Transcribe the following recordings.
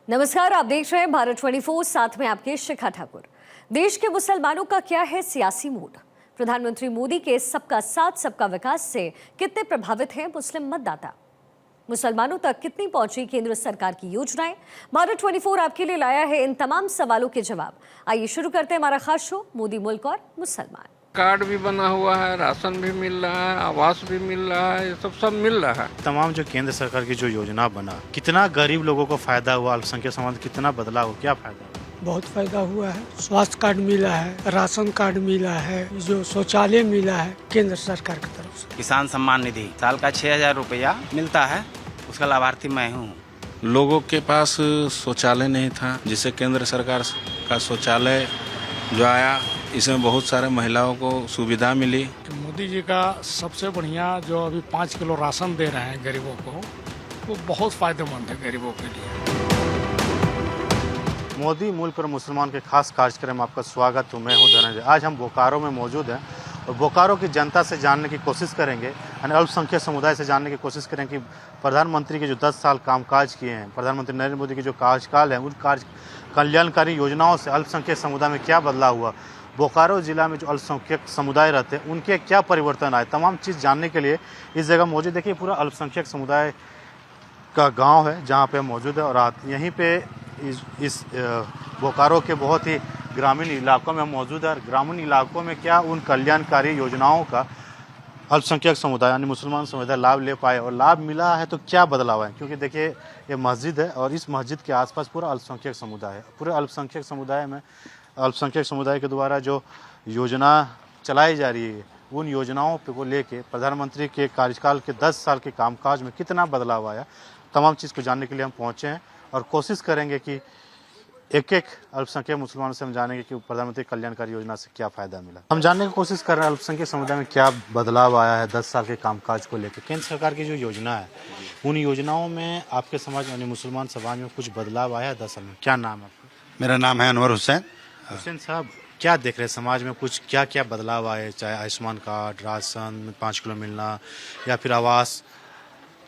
नमस्कार, आप देख रहे हैं भारत 24, साथ में आपके शिखा ठाकुर। देश के मुसलमानों का क्या है सियासी मूड? प्रधानमंत्री मोदी के सबका साथ सबका विकास से कितने प्रभावित हैं मुस्लिम मतदाता? मुसलमानों तक कितनी पहुंची केंद्र सरकार की योजनाएं? भारत 24 आपके लिए लाया है इन तमाम सवालों के जवाब। आइए शुरू करते हैं हमारा खास शो मोदी मुल्क और मुसलमान। कार्ड भी बना हुआ है, राशन भी मिल रहा है, आवास भी मिल रहा है, ये सब मिल रहा है। तमाम जो केंद्र सरकार की जो योजना बना, कितना गरीब लोगों को फायदा हुआ, अल्पसंख्यक समाज कितना बदलाव हुआ, क्या फायदा हुआ? बहुत फायदा हुआ है। स्वास्थ्य कार्ड मिला है, राशन कार्ड मिला है, जो शौचालय मिला है केंद्र सरकार की तरफ से। किसान सम्मान निधि साल का 6,000 रुपया मिलता है, उसका लाभार्थी मैं हूँ। लोगों के पास शौचालय नहीं था, जिससे केंद्र सरकार का शौचालय जो आया, इसमें बहुत सारे महिलाओं को सुविधा मिली। मोदी जी का सबसे बढ़िया जो अभी 5 किलो राशन दे रहे हैं गरीबों को, वो बहुत फायदेमंद है गरीबों के लिए। मोदी मुल्क और मुसलमान के खास कार्यक्रम में आपका स्वागत है। मैं हूं धनंजय। आज हम बोकारो में मौजूद हैं और बोकारो की जनता से जानने की कोशिश करेंगे, यानी अल्पसंख्यक समुदाय से जानने की कोशिश करेंगे कि प्रधानमंत्री के जो 10 साल कामकाज किए हैं, प्रधानमंत्री नरेंद्र मोदी के जो कार्यकाल है, उन कल्याणकारी योजनाओं से अल्पसंख्यक समुदाय में क्या बदलाव हुआ, बोकारो जिला में जो अल्पसंख्यक समुदाय रहते हैं उनके क्या परिवर्तन आए, तमाम चीज़ जानने के लिए इस जगह मौजूद। देखिए, पूरा अल्पसंख्यक समुदाय का गांव है जहां पे मौजूद है और यहीं पे इस बोकारो के बहुत ही ग्रामीण इलाकों में मौजूद है। और ग्रामीण इलाकों में क्या उन कल्याणकारी योजनाओं का अल्पसंख्यक समुदाय यानी मुसलमान समुदाय लाभ ले पाए और लाभ मिला है तो क्या बदलाव है? क्योंकि देखिए, ये मस्जिद है और इस मस्जिद के आसपास पूरा अल्पसंख्यक समुदाय है। पूरे अल्पसंख्यक समुदाय में अल्पसंख्यक समुदाय के द्वारा जो योजना चलाई जा रही है, उन योजनाओं को लेके प्रधानमंत्री के कार्यकाल के 10 साल के कामकाज में कितना बदलाव आया, तमाम चीज़ को जानने के लिए हम पहुँचे हैं और कोशिश करेंगे कि एक एक अल्पसंख्यक मुसलमानों से हम जानेंगे कि प्रधानमंत्री कल्याणकारी योजना से क्या फ़ायदा मिला। हम जानने की कोशिश कर रहे हैं अल्पसंख्यक समुदाय में क्या बदलाव आया है 10 साल के कामकाज को लेकर। केंद्र सरकार की जो योजना है, उन योजनाओं में आपके समाज यानी मुसलमान समाज में कुछ बदलाव आया है 10 साल में? क्या नाम है आपका? मेरा नाम है अनवर हुसैन। हुसैन साहब, क्या देख रहे हैं समाज में कुछ क्या क्या बदलाव आए, चाहे आयुष्मान कार्ड, राशन 5 किलो मिलना या फिर आवास?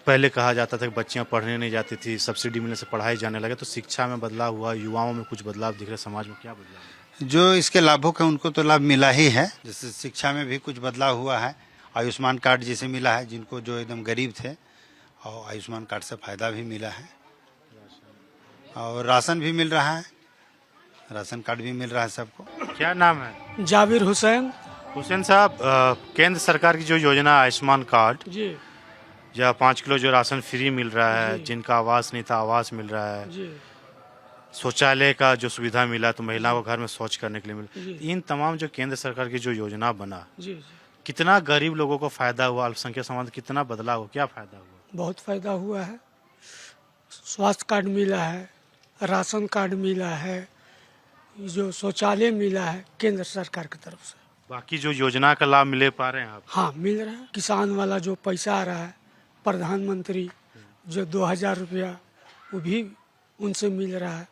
पहले कहा जाता था कि बच्चियां पढ़ने नहीं जाती थी, सब्सिडी मिलने से पढ़ाई जाने लगे, तो शिक्षा में बदलाव हुआ, युवाओं में कुछ बदलाव दिख रहे, समाज में क्या बदलाव? जो इसके लाभुक हैं उनको तो लाभ मिला ही है। जैसे शिक्षा में भी कुछ बदलाव हुआ है, आयुष्मान कार्ड जैसे मिला है, जिनको जो एकदम गरीब थे और आयुष्मान कार्ड से फ़ायदा भी मिला है, और राशन भी मिल रहा है, राशन कार्ड भी मिल रहा है सबको। क्या नाम है? जाबिर हुसैन। हुसैन साहब, केंद्र सरकार की जो योजना आयुष्मान कार्ड जी या 5 किलो जो राशन फ्री मिल रहा है, जिनका आवास नहीं था आवास मिल रहा है, जी शौचालय का जो सुविधा मिला तो महिलाओं को घर में शौच करने के लिए मिला, जी इन तमाम जो केंद्र सरकार की जो योजना बना, जी जी कितना गरीब लोगों को फायदा हुआ, अल्पसंख्यक समाज कितना बदलाव हुआ, क्या फायदा हुआ? बहुत फायदा हुआ है। स्वास्थ्य कार्ड मिला है, राशन कार्ड मिला है, जो शौचालय मिला है केंद्र सरकार की तरफ से। बाकी जो योजना का लाभ मिले पा रहे हैं आप? हाँ, मिल रहा है। किसान वाला जो पैसा आ रहा है, प्रधानमंत्री जो 2,000 रुपया, वो भी उनसे मिल रहा है।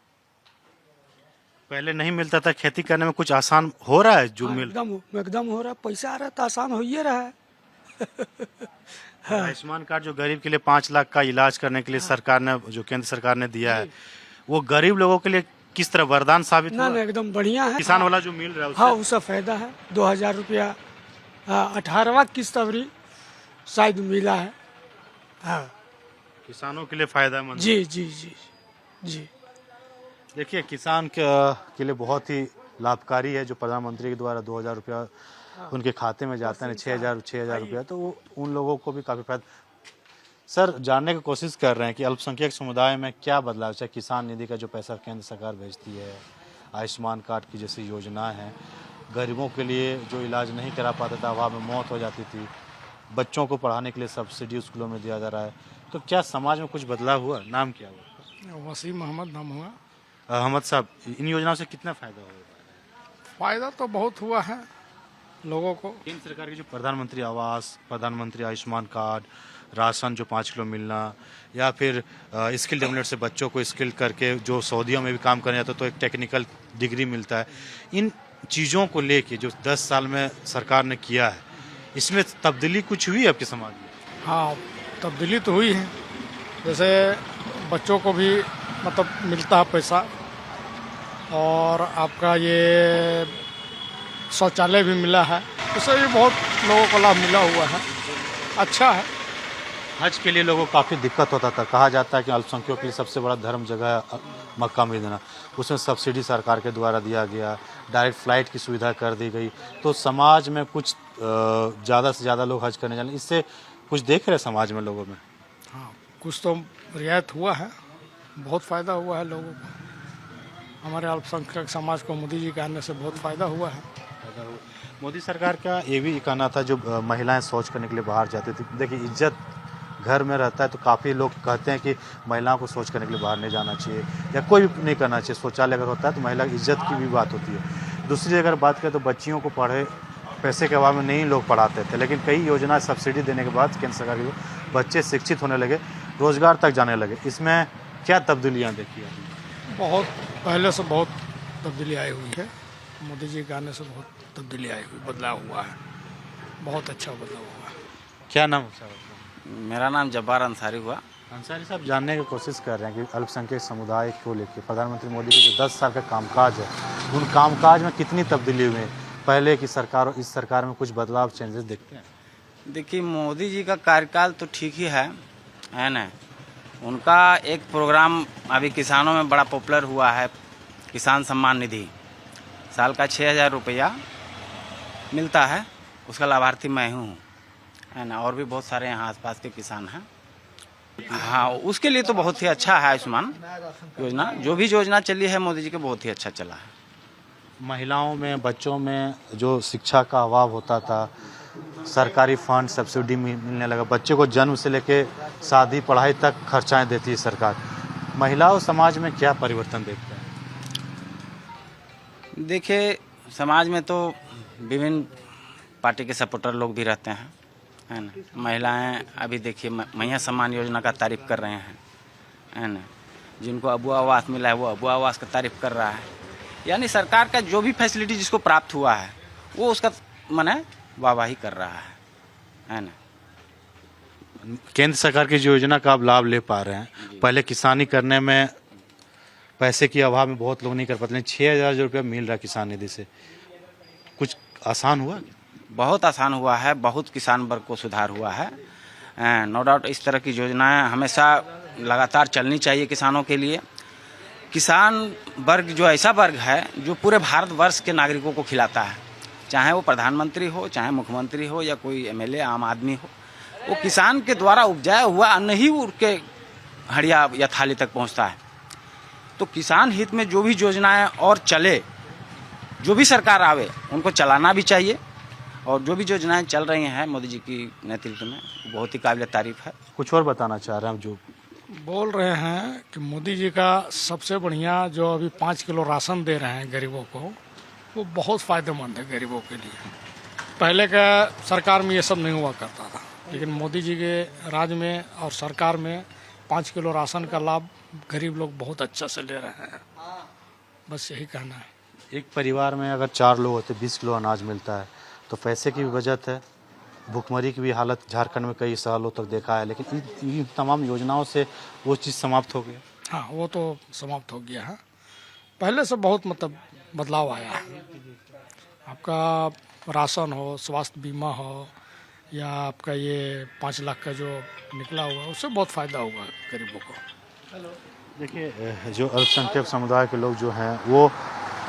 पहले नहीं मिलता था, खेती करने में कुछ आसान हो रहा है जो मिल? एकदम हो रहा है। पैसा आ रहा है तो आसान हो ही रहा है। आयुष्मान कार्ड जो गरीब के लिए 5 लाख का इलाज करने के लिए सरकार ने, जो केंद्र सरकार ने दिया है, वो गरीब लोगों के लिए किस तरह वरदान साबित हुआ? ना एकदम बढ़िया है। किसान वाला जो मिल रहा है हाँ, उससे फायदा है। 2,000 रुपया 18वां किस्त अवरी शायद मिला है। हाँ, किसानों के लिए फायदेमंद। जी जी जी जी। देखिए, किसान के लिए बहुत ही लाभकारी है जो प्रधानमंत्री के द्वारा 2,000 रुपया उनके खाते में जाता है, 6,000 रुपया, तो वो उन लोगों को भी काफ़ी फायदा। सर, जानने की कोशिश कर रहे हैं कि अल्पसंख्यक समुदाय में क्या बदलाव, चाहे किसान निधि का जो पैसा केंद्र सरकार भेजती है, आयुष्मान कार्ड की जैसी योजना है, गरीबों के लिए जो इलाज नहीं करा पाता था, अभाव में मौत हो जाती थी, बच्चों को पढ़ाने के लिए सब्सिडी स्कूलों में दिया जा रहा है, तो क्या समाज में कुछ बदलाव हुआ? नाम क्या हुआ? वसीम मोहम्मद नाम हुआ। अहमद साहब, इन योजनाओं से कितना फायदा हुआ? फायदा तो बहुत हुआ है लोगों को। केंद्र सरकार की जो प्रधानमंत्री आवास, प्रधानमंत्री आयुष्मान कार्ड, राशन जो 5 किलो मिलना, या फिर स्किल डेवलपमेंट से बच्चों को स्किल करके जो सऊदीयों में भी काम करने जाता है तो एक टेक्निकल डिग्री मिलता है, इन चीज़ों को लेके जो 10 साल में सरकार ने किया है, इसमें तब्दीली कुछ हुई आपके समाज में? हाँ, तब्दीली तो हुई है। जैसे बच्चों को भी मतलब मिलता है पैसा। और आपका ये शौचालय भी मिला है, उससे भी बहुत लोगों को लाभ मिला हुआ है, अच्छा है। हज के लिए लोगों को काफ़ी दिक्कत होता था। कहा जाता है कि अल्पसंख्यकों के लिए सबसे बड़ा धर्म जगह है मक्का मदीना। उसमें सब्सिडी सरकार के द्वारा दिया गया, डायरेक्ट फ़्लाइट की सुविधा कर दी गई, तो समाज में कुछ ज़्यादा से ज़्यादा लोग हज करने जाने, इससे कुछ देख रहे समाज में लोगों में। हाँ, कुछ तो रियायत हुआ है, बहुत फ़ायदा हुआ है लोगों को। हमारे अल्पसंख्यक समाज को मोदी जी के आने से बहुत फ़ायदा हुआ है। मोदी सरकार का ये भी कहना था, जो महिलाएं शौच करने के लिए बाहर जाती थी, देखिए इज्जत घर में रहता है तो काफ़ी लोग कहते हैं कि महिलाओं को शौच करने के लिए बाहर नहीं जाना चाहिए या कोई भी नहीं करना चाहिए। शौचालय अगर होता है तो महिला की इज्जत की भी बात होती है। दूसरी अगर बात करें तो बच्चियों को पढ़े पैसे के अभाव में नहीं लोग पढ़ाते थे, लेकिन कई योजना सब्सिडी देने के बाद केंद्र सरकार के बच्चे शिक्षित होने लगे, रोजगार तक जाने लगे। इसमें क्या तब्दीलियाँ देखी आपने? बहुत पहले से बहुत तब्दीली आई हुई है, मोदी जी के आने से बहुत तब्दीली आई हुई, बदलाव हुआ है, बहुत अच्छा बदलाव हुआ है। क्या नाम है? मेरा नाम जब्बार अंसारी हुआ। अंसारी साहब, जानने की कोशिश कर रहे हैं कि अल्पसंख्यक समुदाय को लेकर प्रधानमंत्री मोदी के जो 10 साल का कामकाज है, उन कामकाज में कितनी तब्दीली हुई है? पहले की सरकार और इस सरकार में कुछ बदलाव, चेंजेस देखते हैं? देखिए, मोदी जी का कार्यकाल तो ठीक ही है ना। उनका एक प्रोग्राम अभी किसानों में बड़ा पॉपुलर हुआ है, किसान सम्मान निधि। साल का 6,000 रुपया मिलता है, उसका लाभार्थी मैं हूँ, है ना। और भी बहुत सारे यहाँ आसपास के किसान हैं। हाँ, उसके लिए तो बहुत ही अच्छा है आयुष्मान योजना। जो भी योजना चली है मोदी जी के, बहुत ही अच्छा चला है। महिलाओं में, बच्चों में जो शिक्षा का अभाव होता था, सरकारी फंड सब्सिडी मिलने लगा। बच्चे को जन्म से लेके शादी पढ़ाई तक खर्चाएं देती है सरकार। महिलाओं समाज में क्या परिवर्तन देखते हैं? देखिए, समाज में तो विभिन्न पार्टी के सपोर्टर लोग भी रहते हैं, है ना। महिलाएं अभी देखिए मैया सम्मान योजना का तारीफ कर रहे हैं, है ना। जिनको अबुआ आवास मिला है वो अबुआ आवास का तारीफ कर रहा है। यानी सरकार का जो भी फैसिलिटी जिसको प्राप्त हुआ है वो उसका माने वाहवाही कर रहा है ना। केंद्र सरकार की जो योजना का आप लाभ ले पा रहे हैं, पहले किसानी करने में पैसे की अभाव में बहुत लोग नहीं कर पाते, लेकिन 6,000 रुपया मिल रहा है किसान निधि से, कुछ आसान हुआ? बहुत आसान हुआ है, बहुत किसान वर्ग को सुधार हुआ है। नो डाउट इस तरह की योजनाएं हमेशा लगातार चलनी चाहिए किसानों के लिए। किसान वर्ग जो ऐसा वर्ग है जो पूरे भारतवर्ष के नागरिकों को खिलाता है, चाहे वो प्रधानमंत्री हो, चाहे मुख्यमंत्री हो, या कोई एमएलए आम आदमी हो, वो किसान के द्वारा उपजाया हुआ अन्न ही उनके हड़िया या थाली तक पहुंचता है। तो किसान हित में जो भी योजनाएं और चले, जो भी सरकार आवे, उनको चलाना भी चाहिए। और जो भी योजनाएं चल रही हैं मोदी जी की नेतृत्व में, बहुत ही काबिल तारीफ है। कुछ और बताना चाह रहे हैं? जो बोल रहे हैं कि मोदी जी का सबसे बढ़िया जो अभी 5 किलो राशन दे रहे हैं गरीबों को, वो बहुत फ़ायदेमंद है गरीबों के लिए। पहले का सरकार में ये सब नहीं हुआ करता था, लेकिन मोदी जी के राज में और सरकार में 5 किलो राशन का लाभ गरीब लोग बहुत अच्छा से ले रहे हैं। बस यही कहना है। एक परिवार में अगर 4 लोग होते, 20 किलो अनाज मिलता है, तो पैसे की भी बचत है। भुखमरी की भी हालत झारखंड में कई सालों तक देखा है, लेकिन इन तमाम योजनाओं से वो चीज़ समाप्त हो गया। हाँ, वो तो समाप्त हो गया है। पहले से बहुत मतलब बदलाव आया है। आपका राशन हो, स्वास्थ्य बीमा हो, या आपका ये 5 लाख का जो निकला हुआ है, उससे बहुत फ़ायदा हुआ गरीबों को। देखिए, जो अल्पसंख्यक समुदाय के लोग जो हैं, वो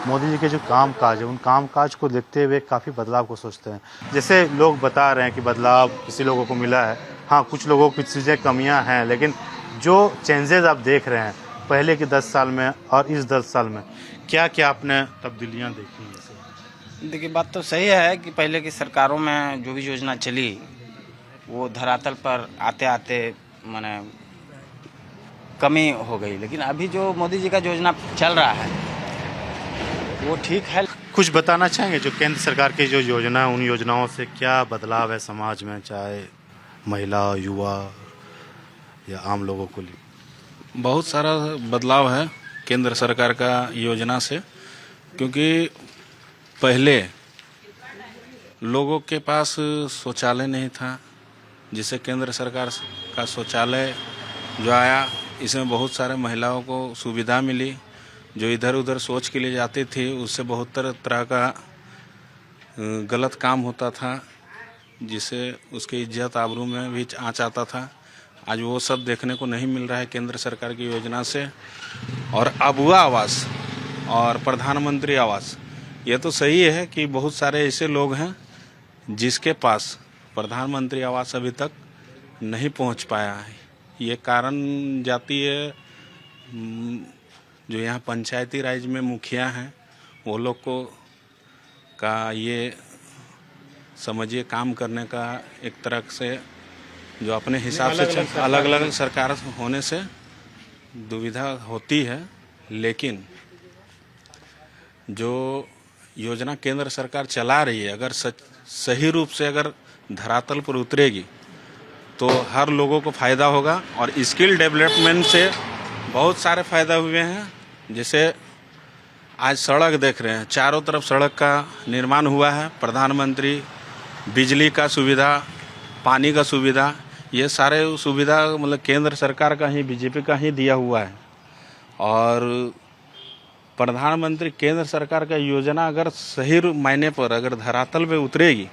मोदी जी के जो कामकाज है, उन कामकाज को देखते हुए काफ़ी बदलाव को सोचते हैं। जैसे लोग बता रहे हैं कि बदलाव किसी लोगों को मिला है, हाँ कुछ लोगों की चीज़ें कमियां हैं, लेकिन जो चेंजेस आप देख रहे हैं पहले के 10 साल में और इस 10 साल में, क्या क्या आपने तब्दीलियाँ देखी हैं? देखिए, बात तो सही है कि पहले की सरकारों में जो भी योजना चली वो धरातल पर आते आते माने कमी हो गई, लेकिन अभी जो मोदी जी का योजना चल रहा है वो ठीक है। कुछ बताना चाहेंगे जो केंद्र सरकार की जो योजना है, उन योजनाओं से क्या बदलाव है समाज में, चाहे महिला, युवा या आम लोगों को लिए? बहुत सारा बदलाव है केंद्र सरकार का योजना से, क्योंकि पहले लोगों के पास शौचालय नहीं था, जिससे केंद्र सरकार का शौचालय जो आया इसमें बहुत सारे महिलाओं को सुविधा मिली। जो इधर उधर सोच के लिए जाती थी, उससे बहुत तरह का गलत काम होता था, जिससे उसकी इज्जत आबरू में भी आँच आता था। आज वो सब देखने को नहीं मिल रहा है केंद्र सरकार की योजना से। और अबुआ आवास और प्रधानमंत्री आवास, ये तो सही है कि बहुत सारे ऐसे लोग हैं जिसके पास प्रधानमंत्री आवास अभी तक नहीं पहुंच पाया है। ये कारण जातीय जो यहाँ पंचायती राज में मुखिया हैं, वो लोग को का ये समझिए काम करने का एक तरह से जो अपने हिसाब से अलग अलग सरकार होने से दुविधा होती है। लेकिन जो योजना केंद्र सरकार चला रही है, अगर सही रूप से अगर धरातल पर उतरेगी तो हर लोगों को फ़ायदा होगा। और स्किल डेवलपमेंट से बहुत सारे फ़ायदा हुए हैं। जैसे आज सड़क देख रहे हैं, चारों तरफ सड़क का निर्माण हुआ है। प्रधानमंत्री बिजली का सुविधा, पानी का सुविधा, ये सारे सुविधा मतलब केंद्र सरकार का ही, बीजेपी का ही दिया हुआ है। और प्रधानमंत्री केंद्र सरकार का योजना अगर सही मायने पर अगर धरातल पे उतरेगी